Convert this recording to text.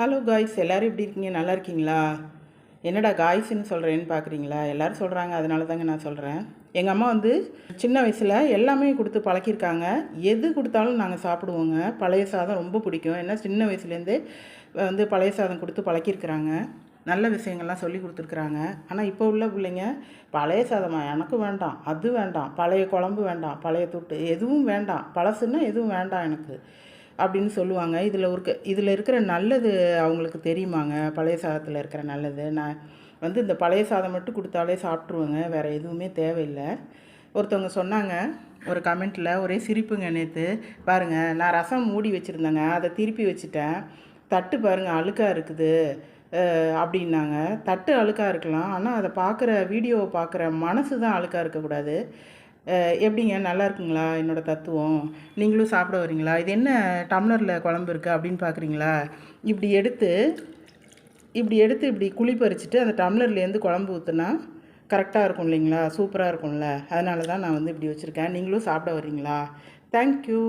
Hello guys, எல்லோரும் எப்படி இருக்கீங்க? நல்லா இருக்கீங்களா? என்னடா காய்ஸ்ன்னு சொல்கிறேன்னு பார்க்குறீங்களா? எல்லோரும் சொல்கிறாங்க, அதனால தாங்க நான் சொல்கிறேன். எங்கள் அம்மா சின்ன வயசில் எல்லாமே கொடுத்து பழக்கியிருக்காங்க. எது கொடுத்தாலும் நாங்கள் சாப்பிடுவோங்க. பழைய சாதம் ரொம்ப பிடிக்கும். ஏன்னா சின்ன வயசுலேருந்தே பழைய சாதம் கொடுத்து பழக்கியிருக்கிறாங்க. நல்ல விஷயங்கள்லாம் சொல்லி கொடுத்துருக்குறாங்க. ஆனால் இப்போ உள்ள பிள்ளைங்க பழைய சாதமாக எனக்கு வேண்டாம், அது வேண்டாம், பழைய குழம்பு வேண்டாம், பழைய தொட்டு எதுவும் வேண்டாம், பழசுன்னா எதுவும் வேண்டாம் எனக்கு அப்படின்னு சொல்லுவாங்க. இதில் இருக்கிற நல்லது அவங்களுக்கு தெரியுமாங்க? பழைய சாதத்தில் இருக்கிற நல்லது. நான் இந்த பழைய சாதம் மட்டும் கொடுத்தாலே சாப்பிட்ருவேங்க, வேறு எதுவுமே தேவையில்லை. ஒருத்தவங்க சொன்னாங்க ஒரு கமெண்ட்டில், ஒரே சிரிப்புங்க. நேற்று பாருங்கள், நான் ரசம் மூடி வச்சுருந்தேங்க, அதை திருப்பி வச்சுட்டேன். தட்டு பாருங்கள் அழுக்காக இருக்குது அப்படின்னாங்க. தட்டு அழுக்காக இருக்கலாம், ஆனால் அதை வீடியோவை பார்க்குற மனசு தான் அழுக்காக இருக்கக்கூடாது. எப்படிங்க, நல்லா இருக்குங்களா என்னோடய தத்துவம்? நீங்களும் சாப்பிட வரீங்களா? இது என்ன டம்ளரில் குழம்பு இருக்குது அப்படின்னு பார்க்குறீங்களா? இப்படி எடுத்து இப்படி குழி பறிச்சுட்டு அந்த டம்ளர்லேருந்து குழம்பு ஊற்றுனா கரெக்டாக இருக்கும் இல்லைங்களா? சூப்பராக இருக்கும்ல. அதனால தான் நான் இப்படி வச்சுருக்கேன். நீங்களும் சாப்பிட வரீங்களா? தேங்க்யூ.